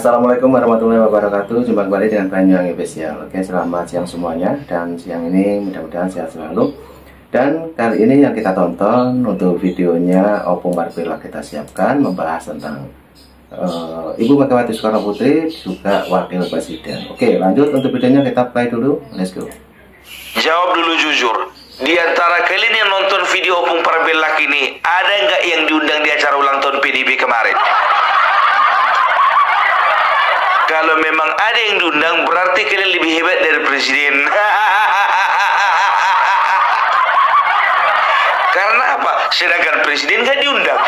Assalamualaikum warahmatullahi wabarakatuh. Jumpa kembali dengan Banyuwangi Official. Oke, selamat siang semuanya. Dan siang ini mudah-mudahan sehat selalu. Dan kali ini yang kita tonton untuk videonya Opung Marpila kita siapkan membahas tentang Ibu Megawati Soekarno Putri juga Wakil Presiden. Oke, lanjut untuk videonya, kita play dulu. Let's go. Jawab dulu jujur. Di antara kalian yang nonton video Opung Marpila ini, ada nggak yang diundang di acara ulang tahun PDIP kemarin? Kalau memang ada yang diundang, berarti kalian lebih hebat dari presiden. Karena apa? Sedangkan presiden nggak diundang.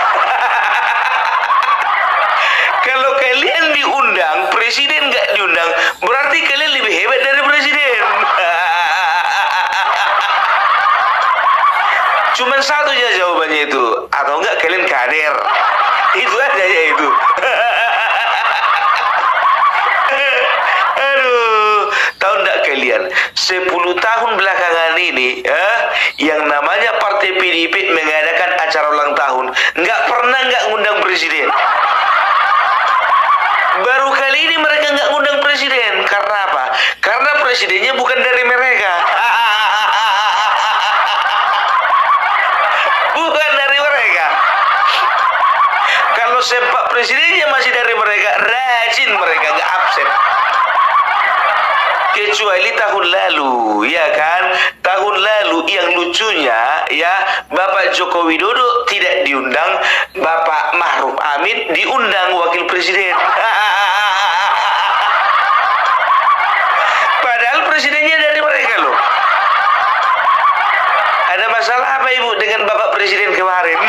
Kalau kalian diundang, presiden nggak diundang, berarti kalian lebih hebat dari presiden. Cuman satu aja jawabannya itu, atau enggak kalian kader. Itu aja ya itu. Aduh, tahu enggak kalian, 10 tahun belakangan ini yang namanya Partai PDIP mengadakan acara ulang tahun nggak pernah nggak ngundang presiden. Baru kali ini mereka nggak ngundang presiden. Karena apa? Karena presidennya bukan dari mereka. Bukan dari mereka. Kalau sempak presidennya masih dari mereka, rajin mereka nggak absen. Kecuali tahun lalu, ya kan? Tahun lalu yang lucunya, ya, Bapak Joko Widodo tidak diundang, Bapak Ma'ruf Amin diundang wakil presiden. Padahal presidennya dari mereka loh. Ada masalah apa Ibu dengan Bapak Presiden kemarin?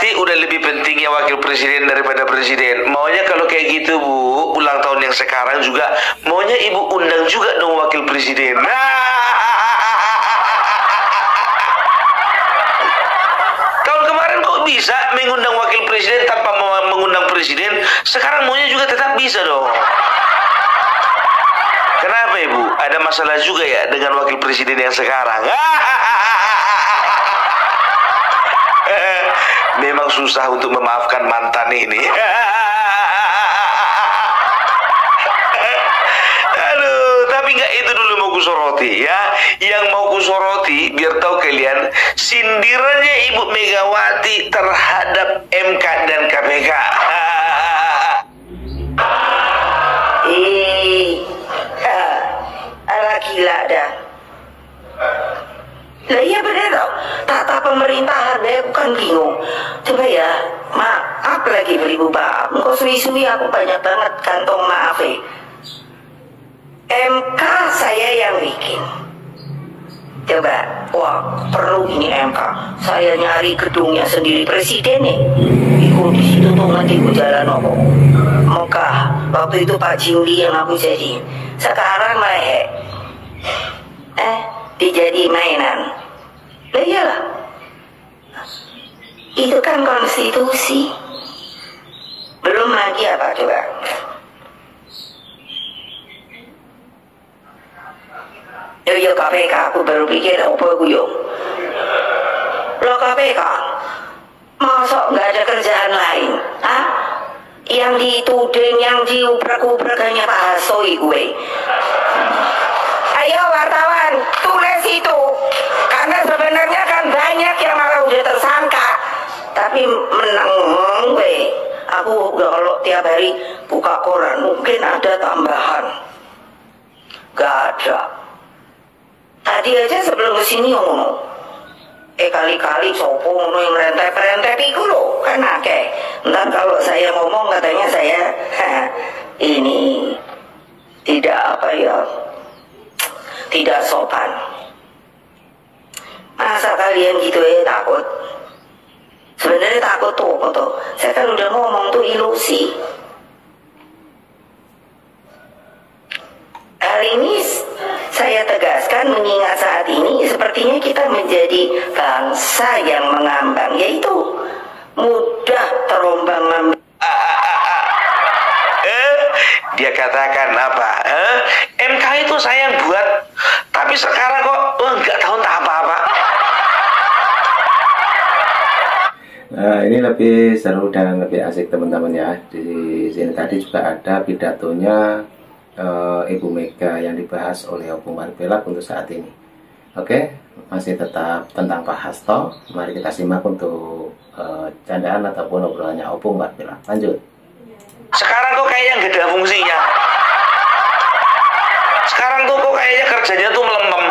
Udah lebih pentingnya wakil presiden daripada presiden. Maunya kalau kayak gitu Bu, ulang tahun yang sekarang juga maunya Ibu undang juga dong wakil presiden. Tahun kemarin kok bisa mengundang wakil presiden tanpa mengundang presiden, sekarang maunya juga tetap bisa dong. Kenapa Ibu? Ada masalah juga ya dengan wakil presiden yang sekarang? Memang susah untuk memaafkan mantan ini. Aduh, tapi nggak itu dulu mau kusoroti ya. Yang mau kusoroti, biar tahu kalian, sindirannya Ibu Megawati terhadap MK dan KPK. Ala gila dah. Lah iya bener tau, tata pemerintahan deh, aku kan bingung. Coba ya, maaf lagi beribu Pak, engkau suwi-suwi aku banyak banget kantong maaf MK saya yang bikin. Coba, wah perlu ini MK, saya nyari gedungnya sendiri presiden nih. Ikut di situ tuh nanti aku jalan apa? Mekah, waktu itu Pak Jimli yang aku jadi. Sekarang lah dijadi mainan. Lah iyalah, itu kan konstitusi. Belum lagi apa coba? Yo KPK, aku baru pikir apa yo. Lo KPK, masa nggak ada kerjaan lain? Hah? Yang dituding, yang diubrak-ubrak hanya Pak Hasoi gue. Ayo wartawan, tulis itu. Karena sebenarnya kan banyak yang malah udah tersangka. Tapi menang gue. Aku kalau tiap hari buka koran mungkin ada tambahan. Gak ada. Tadi aja sebelum kesini ngomong. Kali-kali sopo ngono yang rentet-rentet itu loh. Kan akeh. Ntar kalau saya ngomong katanya saya ini tidak apa ya, tidak sopan. Masa kalian gitu ya takut? Sebenarnya takut tuh, tuh. Saya kan udah ngomong tuh ilusi. Hal ini saya tegaskan mengingat saat ini sepertinya kita menjadi bangsa yang mengambang, yaitu mudah terombang-ambing. Dia katakan apa? MK itu saya yang buat, tapi sekarang kok nggak tahu entah apa-apa. Nah ini lebih seru dan lebih asik teman-teman ya. Di sini tadi juga ada pidatonya Ibu Mega yang dibahas oleh Opung Barbelak untuk saat ini. Oke, masih tetap tentang Pak Hasto. Mari kita simak untuk candaan ataupun obrolannya Opung Barbelak. Lanjut. Sekarang kok kayaknya nggak ada fungsinya. Sekarang tuh kok kayaknya kerjanya tuh melempem.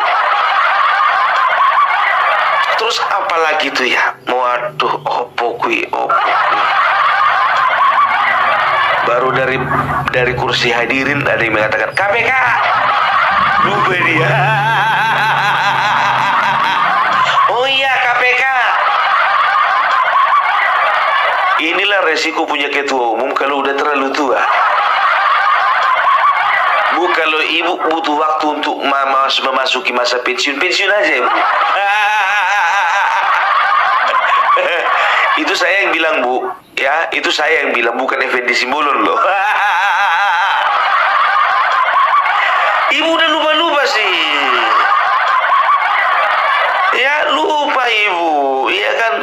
Terus apalagi tuh ya? Waduh, opo kui. Baru dari kursi hadirin ada yang mengatakan KPK. Lupa dia. Oh iya, KPK. Inilah resiko punya ketua umum kalau udah terlalu tua. Bu, kalau ibu butuh waktu untuk memasuki masa pensiun aja ibu. Itu saya yang bilang Bu, ya, itu saya yang bilang, bukan Effendi Simbolon loh. Ibu udah lupa sih. Ya lupa ibu, iya kan?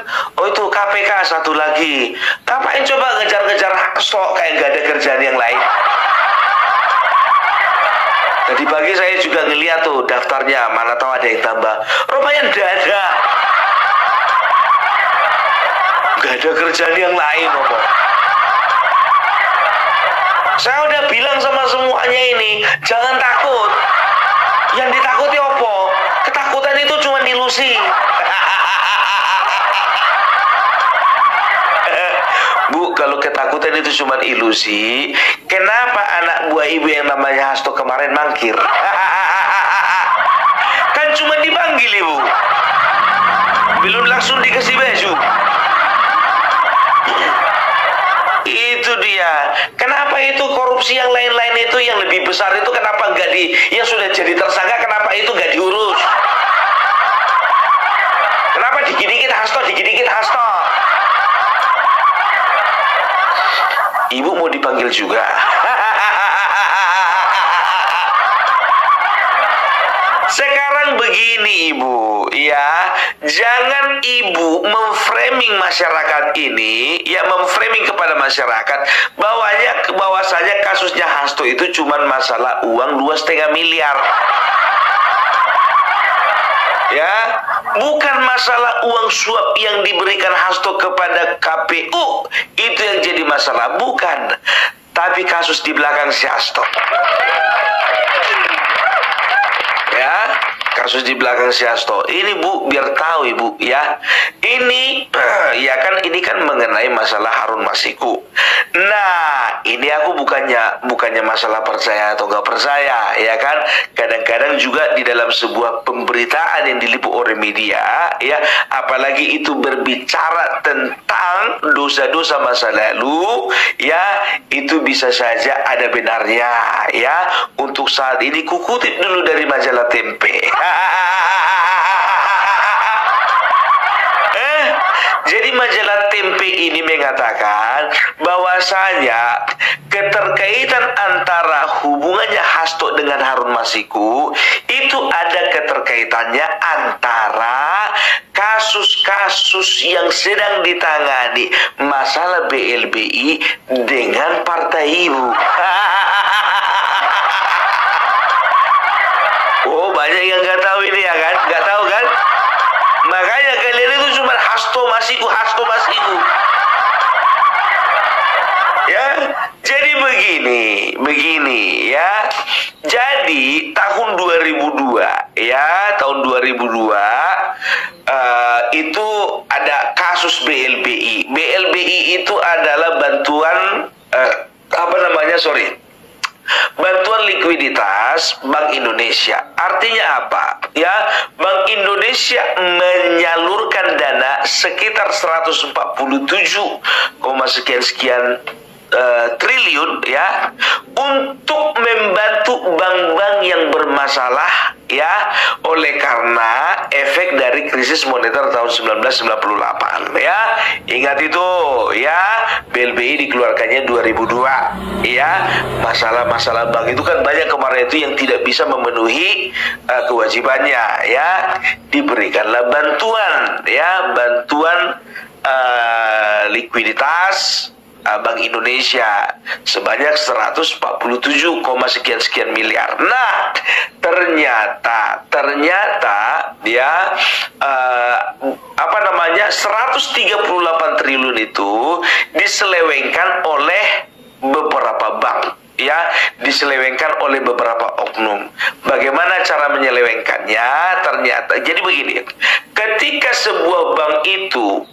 Oh itu KPK satu lagi. Ngapain coba ngejar-ngejar Hasto kayak gak ada kerjaan yang lain? Tadi pagi saya juga ngeliat tuh daftarnya, mana tahu ada yang tambah. Rupanya nggak ada. Gak ada kerjaan yang lain, Om. Saya udah bilang sama semuanya ini, jangan takut. Yang ditakuti apa? Ketakutan itu cuma ilusi. Bu, kalau ketakutan itu cuma ilusi, kenapa anak buah ibu yang namanya Hasto kemarin mangkir? Kan cuma dipanggil ibu, belum langsung dikasih baju. Itu dia. Kenapa itu korupsi yang lain-lain itu yang lebih besar itu kenapa nggak yang sudah jadi tersangka, kenapa itu nggak diurus? Kenapa dikit-dikit Hasto? Ibu mau dipanggil juga. Sekarang begini ibu, ya, jangan ibu memframing masyarakat ini, ya, memframing kepada masyarakat bahwasanya kasusnya Hasto itu cuma masalah uang 2,5 miliar. Ya, bukan masalah uang suap yang diberikan Hasto kepada KPU itu yang jadi masalah, bukan. Tapi kasus di belakang si Hasto. Ya, kasus di belakang si Hasto. Ini Bu, biar tahu ibu ya. Ini ya kan, ini kan mengenai masalah Harun Masiku. Nah, ini aku bukannya masalah percaya atau nggak percaya, ya kan? Kadang-kadang juga di dalam sebuah pemberitaan yang diliput oleh media, ya, apalagi itu berbicara tentang dosa-dosa masa lalu, ya, itu bisa saja ada benarnya, ya. Untuk saat ini kukutip dulu dari majalah Tempe. Jadi majalah Tempe ini mengatakan bahwasanya keterkaitan antara hubungannya Hasto dengan Harun Masiku itu ada keterkaitannya antara kasus-kasus yang sedang ditangani masalah BLBI dengan partai ibu. Oh, banyak yang nggak tahu ini ya kan? Nggak tahu kan? Makanya kalian itu cuma Hasto Masiku. Ya, jadi begini ya. Jadi tahun 2002 ya, tahun 2002 itu ada kasus BLBI. BLBI itu adalah bantuan bantuan likuiditas Bank Indonesia. Artinya apa? Ya, Bank Indonesia menyalurkan dana sekitar 147, sekian triliun ya untuk membantu bank-bank yang bermasalah ya oleh karena efek dari krisis moneter tahun 1998 ya. Ingat itu ya, BLBI dikeluarkannya 2002 ya. Masalah-masalah bank itu kan banyak kemarin itu yang tidak bisa memenuhi kewajibannya ya, diberikanlah bantuan ya, bantuan likuiditas Bank Indonesia sebanyak 147, sekian miliar. Nah, ternyata ya 138 triliun itu diselewengkan oleh beberapa bank, ya, diselewengkan oleh beberapa oknum. Bagaimana cara menyelewengkannya? Ternyata jadi begini, ketika sebuah bank itu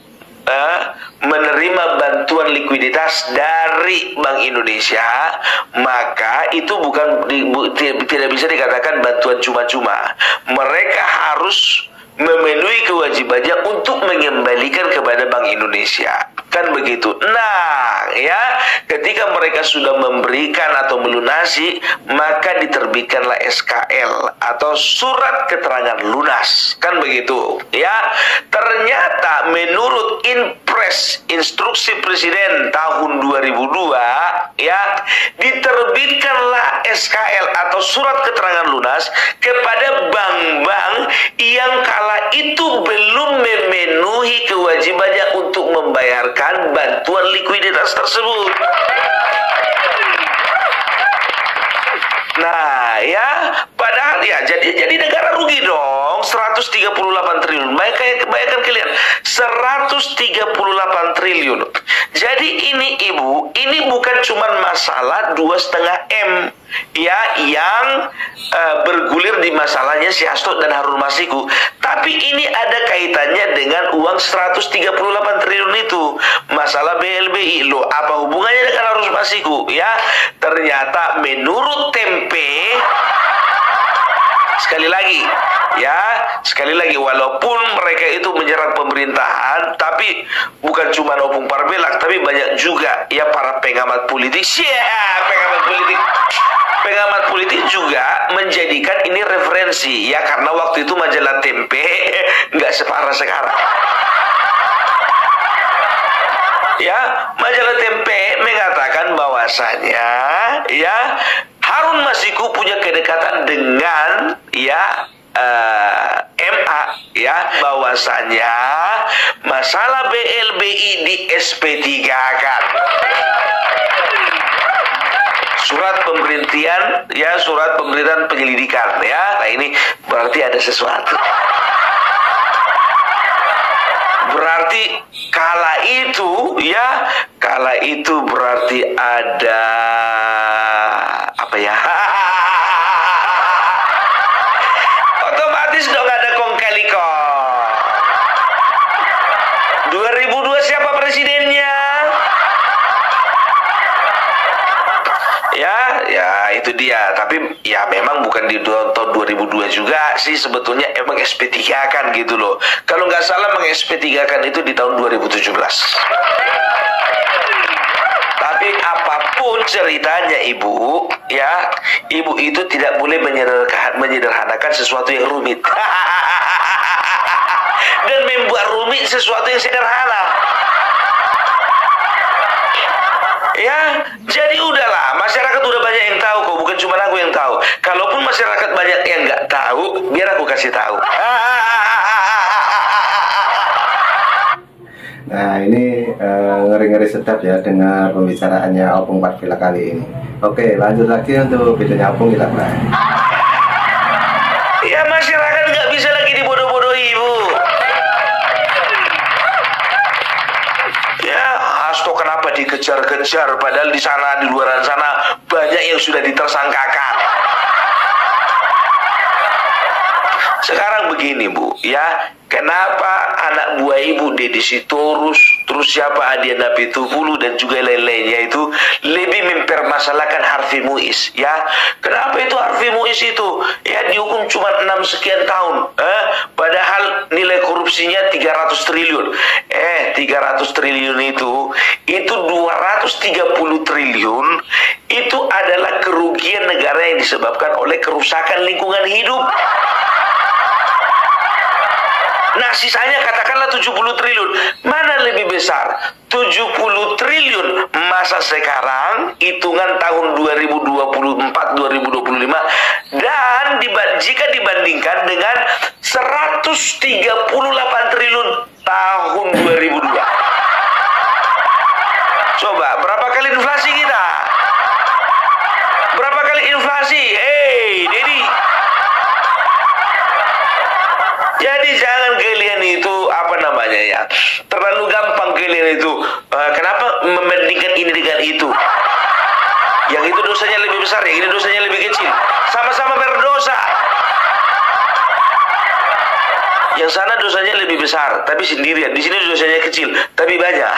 menerima bantuan likuiditas dari Bank Indonesia, maka itu tidak bisa dikatakan bantuan cuma-cuma. Mereka harus memenuhi kewajibannya untuk mengembalikan kepada Bank Indonesia, kan begitu. Nah, ya, ketika mereka sudah memberikan atau melunasi, maka diterbitkanlah SKL atau surat keterangan lunas, kan begitu, ya. Ternyata menurut Inpres Instruksi Presiden tahun 2002, ya, diterbitkanlah SKL atau surat keterangan lunas kepada bank-bank yang kala itu belum memenuhi kewajibannya untuk membayarkan bantuan likuiditas tersebut. Nah, ya, padahal ya jadi negara rugi dong, 138 triliun. Bayangkan kalian, 138 triliun. Jadi ini Ibu, ini bukan cuma masalah 2,5 M, ya, yang bergulir di masalahnya si Hasto dan Harun Masiku, tapi ini ada kaitannya dengan uang 138 triliun itu, masalah BLBI. Loh, apa hubungannya dengan Harun Masiku? Ya, ternyata menurut Tempe, sekali lagi, walaupun mereka itu menyerang pemerintahan, tapi bukan cuma Opung Parbelak, tapi banyak juga ya para pengamat politik. Pengamat politik juga menjadikan ini referensi, ya, karena waktu itu majalah Tempe nggak separah sekarang. Ya, majalah Tempe mengatakan bahwasanya, ya, Harun Masiku punya kedekatan dengan, ya, MA, ya, bahwasanya masalah BLBI di SP3 kan. Surat pemberhentian, ya, surat pemberhentian penyelidikan, ya. Nah, ini berarti ada sesuatu. Berarti kala itu berarti ada apa ya? Otomatis dong ada kong kali kong. 2002 siapa presidennya? Ya itu dia. Tapi ya memang bukan di tahun 2002 juga sih sebetulnya, emang SP3 kan gitu loh. Kalau nggak salah meng-SP3 kan itu di tahun 2017. Tapi apapun ceritanya Ibu, ya, Ibu itu tidak boleh menyederhanakan sesuatu yang rumit dan membuat rumit sesuatu yang sederhana. Ya, jadi udahlah, masyarakat udah banyak yang tahu kok, bukan cuma aku yang tahu. Kalaupun masyarakat banyak yang nggak tahu, biar aku kasih tahu. Nah, ini ngeri-ngeri sedap ya dengar pembicaraannya Opung Parbelak kali ini. Oke, lanjut lagi untuk videonya Opung, kita mulai. Ya, masyarakat nggak bisa lagi dibodoh-bodohi, Ibu. Ya, Hasto kenapa dikejar-kejar padahal di sana, di luar sana banyak yang sudah ditersangkakan. Sekarang begini Bu, ya, kenapa anak buah Ibu Deddy Sitorus, terus siapa Adiana Pitupulu dan juga lain-lainnya itu lebih mempermasalahkan Harvey Muiz, ya? Kenapa itu Harvey Muiz itu ya dihukum cuma 6 sekian tahun, padahal nilai korupsinya 300 triliun. 300 triliun itu 230 triliun itu adalah kerugian negara yang disebabkan oleh kerusakan lingkungan hidup. Nah, sisanya katakanlah 70 triliun. Mana lebih besar? 70 triliun masa sekarang, hitungan tahun 2024-2025, dan jika dibandingkan dengan 138 triliun tahun 2002. Jadi jangan kalian itu apa namanya ya, terlalu gampang kalian itu kenapa membandingkan ini dengan itu. Yang itu dosanya lebih besar, yang ini dosanya lebih kecil. Sama-sama berdosa. Yang sana dosanya lebih besar, tapi sendirian. Di sini dosanya kecil, tapi banyak.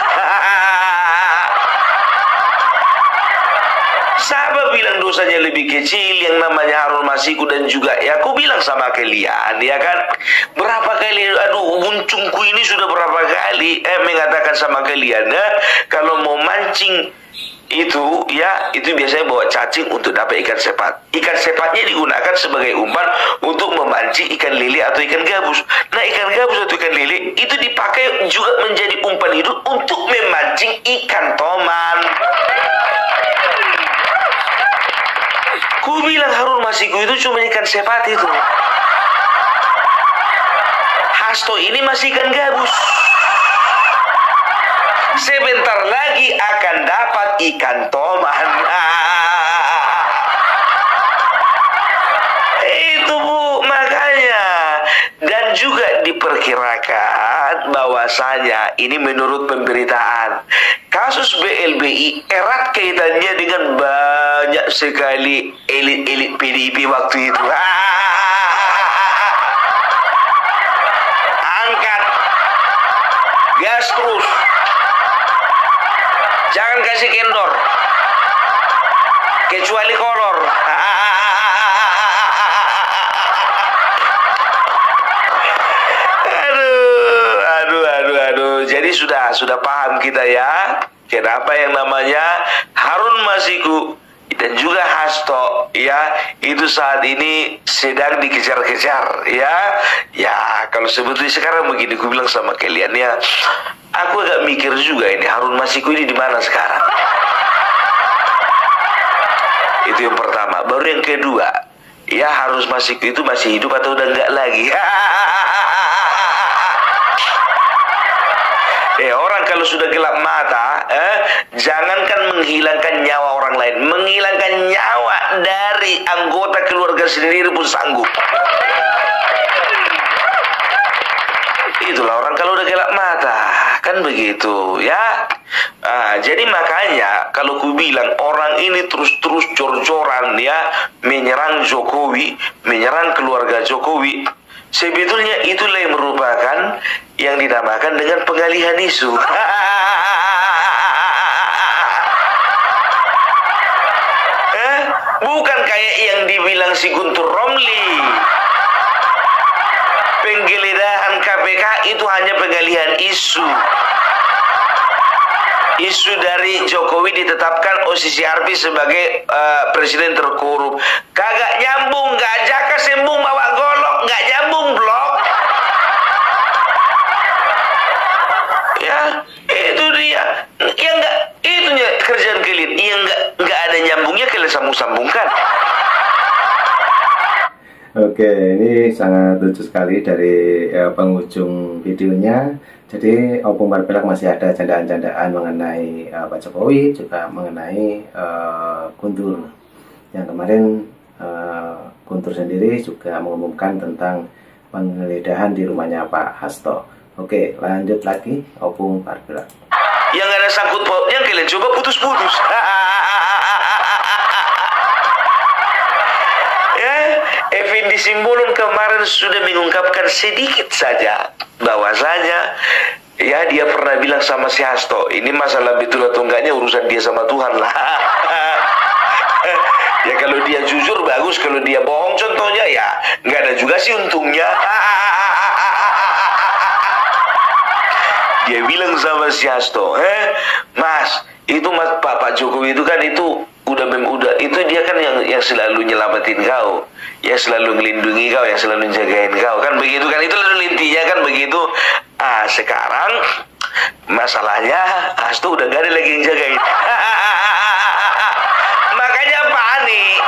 Siapa bilang dosanya lebih kecil yang namanya Harun Masiku dan juga ya aku bilang sama kalian ya kan, berapa kali muncungku ini sudah berapa kali mengatakan sama kalian ya, kalau mau mancing itu ya itu biasanya bawa cacing untuk dapat ikan sepat. Ikan sepatnya digunakan sebagai umpan untuk memancing ikan lele atau ikan gabus. Nah ikan gabus atau ikan lele itu dipakai juga menjadi umpan hidup untuk memancing ikan toman. Ku bilang Harun Masiku itu cuma ikan sepat itu. Hasto ini masih ikan gabus. Sebentar lagi akan dapat ikan toman. Itu Bu, makanya. Dan juga diperkirakan bahwasanya ini menurut pemberitaan, kasus BLBI erat kaitannya dengan banyak sekali elit-elit PDIP waktu itu. Angkat gas terus, jangan kasih kendor kecuali kolor. Jadi sudah paham kita ya, kenapa yang namanya Harun Masiku dan juga Hasto ya itu saat ini sedang dikejar-kejar ya. Ya kalau sebetulnya sekarang begini, aku bilang sama kalian ya, aku agak mikir juga ini Harun Masiku ini di mana sekarang. Itu yang pertama. Baru yang kedua, ya Harun Masiku itu masih hidup atau udah enggak lagi. Orang kalau sudah gelap mata, jangankan menghilangkan nyawa orang lain, menghilangkan nyawa dari anggota keluarga sendiri pun sanggup. Itulah orang kalau udah gelap mata, kan begitu ya. Jadi makanya kalau ku bilang orang ini terus-terus jor-joran ya menyerang Jokowi, menyerang keluarga Jokowi, sebetulnya itulah yang merupakan yang dinamakan dengan pengalihan isu. Bukan kayak yang dibilang si Guntur Romli, penggeledahan KPK itu hanya pengalihan isu. Isu dari Jokowi ditetapkan OCCRP sebagai presiden terkorup. Kagak nyambung, gak jaka sembung bawa golok, gak nyambung blok. Ya, itu dia. Ya enggak, itu kerjaan kalian. Yang enggak ada nyambungnya kalian sambung-sambungkan. Oke, ini sangat lucu sekali dari penghujung videonya. Jadi Opung Parpelak masih ada candaan-candaan mengenai Pak Jokowi, juga mengenai Guntur. Yang kemarin Guntur sendiri juga mengumumkan tentang penggeledahan di rumahnya Pak Hasto. Oke, lanjut lagi Opung Parpelak. Yang ada sangkut pautnya kalian coba putus-putus. Effendi Simbolon kemarin sudah mengungkapkan sedikit saja bahwasanya ya dia pernah bilang sama si Hasto, ini masalah betul atau enggaknya urusan dia sama Tuhan lah. Ya kalau dia jujur bagus, kalau dia bohong contohnya ya nggak ada juga sih untungnya. Dia bilang sama si Hasto, Mas, itu Mas Pak Jokowi itu kan itu udah itu dia kan yang selalu nyelamatin kau, yang selalu melindungi kau, yang selalu jagain kau, kan begitu kan, itu lalu intinya kan begitu. Sekarang masalahnya Hasto udah gak ada lagi yang jagain. Makanya panik.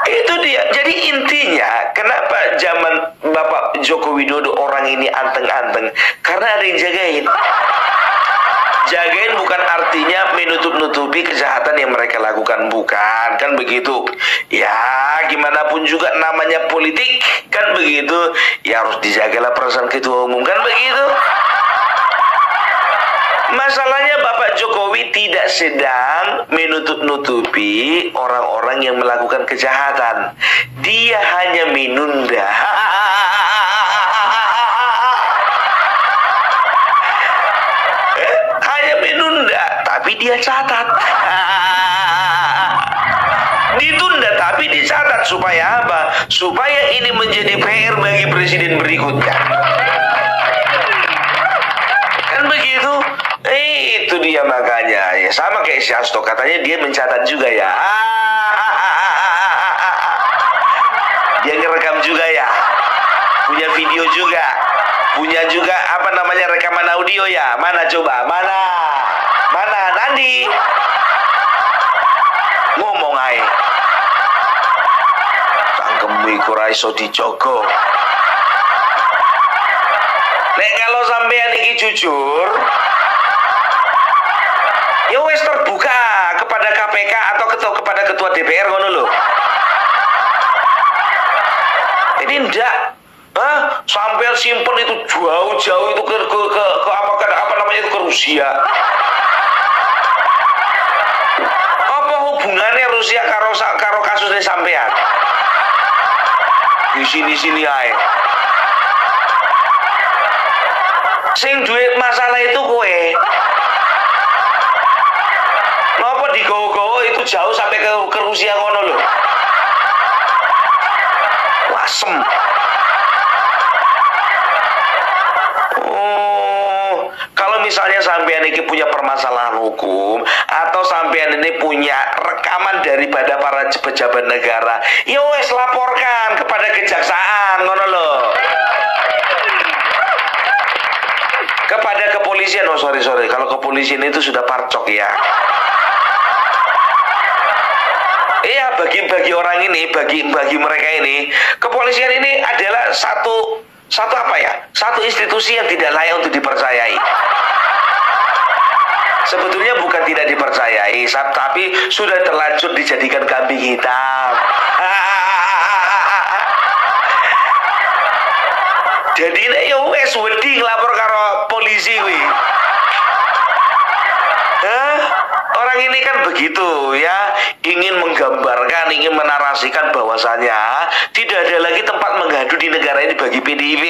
Itu dia. Jadi intinya kenapa zaman Bapak Joko Widodo orang ini anteng-anteng, karena ada yang jagain. Jagain bukan artinya menutup-nutupi kejahatan yang mereka lakukan, bukan, kan begitu. Ya, gimana pun juga namanya politik, dijagalah perasaan ketua umum, kan begitu? Masalahnya Bapak Jokowi tidak sedang menutup-nutupi orang-orang yang melakukan kejahatan. Dia hanya menunda. Hanya menunda, tapi dia catat. Ditunda tapi dicatat supaya apa? Supaya ini menjadi PR bagi presiden berikutnya. Kan begitu? Itu dia makanya. Ya sama kayak si Hasto, katanya dia mencatat juga ya. Dia ngerekam juga ya. Punya video juga. Punya juga apa namanya rekaman audio ya. Mana coba? Mana? Mana? Nandi? Ngomong aja. Cangkemmu iku ra iso dijogo. Nek kalau sampean iki jujur, ya wes terbuka kepada KPK atau kepada ketua DPR ngono lho. Ini ndak sampean simpen itu jauh-jauh itu ke apa namanya itu ke Rusia. Apa hubungannya Rusia karo kasusnya sampean? Di sini ae. Sing duit masalah itu kowe. Napa digowo-gowo itu jauh sampai ke Rusia ngono lho. Wasem. Kalau misalnya sampean ini punya permasalahan hukum atau sampean ini punya rekaman daripada para pejabat negara, ya wes laporkan kepada kejaksaan ngono lho. Kepada kepolisian, oh sorry, kalau kepolisian itu sudah parcok ya. Iya, bagi orang ini, bagi mereka ini, kepolisian ini adalah satu apa ya? Satu institusi yang tidak layak untuk dipercayai. Sebetulnya bukan tidak dipercayai, tapi sudah terlanjur dijadikan kambing hitam. Jadi ya wes wedi nglapor karo polisi kuwi. Orang ini kan begitu ya, ingin menggambarkan, ingin menarasikan bahwasanya tidak ada lagi tempat menggaduh di negara ini bagi PDIP.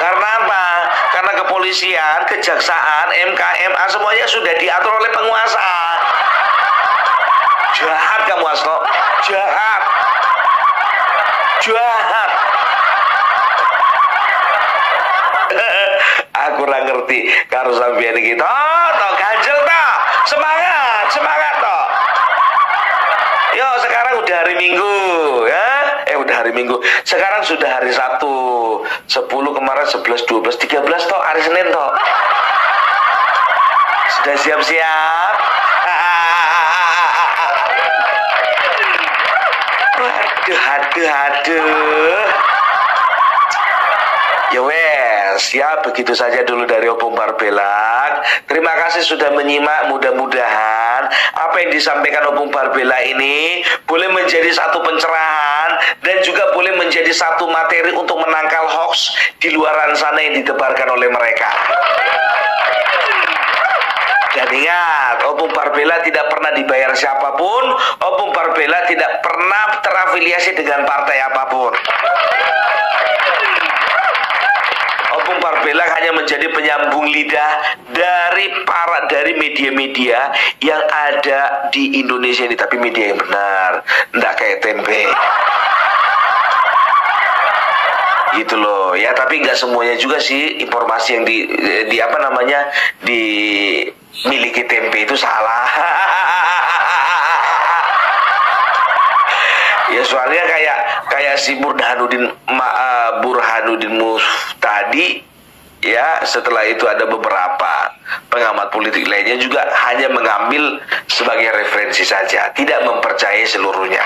Karena apa? Karena kepolisian, kejaksaan, MK, MA semuanya sudah diatur oleh penguasa. Jahat kamu Hasto, jahat. Jahat. Aku ora ngerti karo sampeyan iki. Toh ganjel toh. Semangat toh. Yo sekarang udah hari Minggu ya. Udah hari Minggu. Sekarang sudah hari Sabtu. 10 kemarin 11 12 13 toh hari Senin toh. Sudah siap-siap. Aduh. Ya wes, ya begitu saja dulu dari Opung Barbelak. Terima kasih sudah menyimak. Mudah-mudahan apa yang disampaikan Opung Barbelak ini boleh menjadi satu pencerahan dan juga boleh menjadi satu materi untuk menangkal hoax di luaran sana yang ditebarkan oleh mereka. Dan ingat, Opung Barbelak tidak pernah dibayar siapapun. Opung Barbelak tidak pernah terafiliasi dengan partai apapun. Opung Barbelak hanya menjadi penyambung lidah dari media-media yang ada di Indonesia ini, tapi media yang benar, enggak kayak tempe. Gitu loh ya, tapi nggak semuanya juga sih informasi yang dimiliki tempe itu salah. Ya soalnya kayak si Burhanuddin Muhtadi ya, setelah itu ada beberapa pengamat politik lainnya juga hanya mengambil sebagai referensi saja, tidak mempercayai seluruhnya.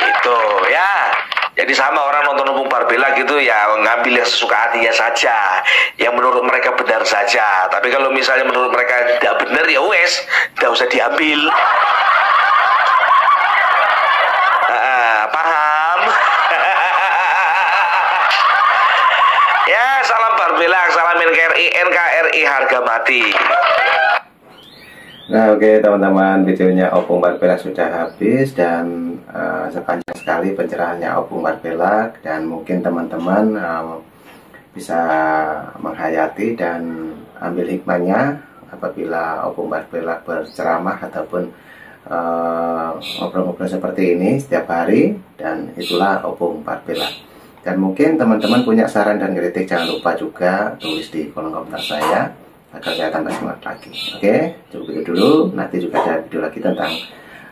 Itu ya. Jadi sama orang nonton Opung Barbelak gitu ya, ngambil yang sesuka hatinya saja, yang menurut mereka benar saja. Tapi kalau misalnya menurut mereka tidak benar ya wes, tidak usah diambil. Paham? Amin KRI, NKRI harga mati. Nah oke teman-teman, videonya Opung Barbelak sudah habis dan sepanjang sekali pencerahannya Opung Barbelak, dan mungkin teman-teman bisa menghayati dan ambil hikmahnya apabila Opung Barbelak berceramah ataupun ngobrol-ngobrol seperti ini setiap hari, dan itulah Opung Barbelak. Dan mungkin teman-teman punya saran dan kritik, jangan lupa juga tulis di kolom komentar saya agar saya tambah semangat lagi. Oke, cukup itu dulu. Nanti juga ada video lagi tentang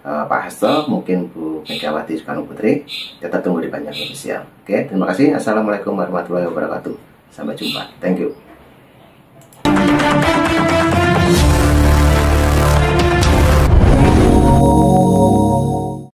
Pak Hasto, mungkin Bu Megawati Soekarno Putri. Kita tunggu di Panjang Official. Oke, terima kasih. Assalamualaikum warahmatullahi wabarakatuh. Sampai jumpa. Thank you.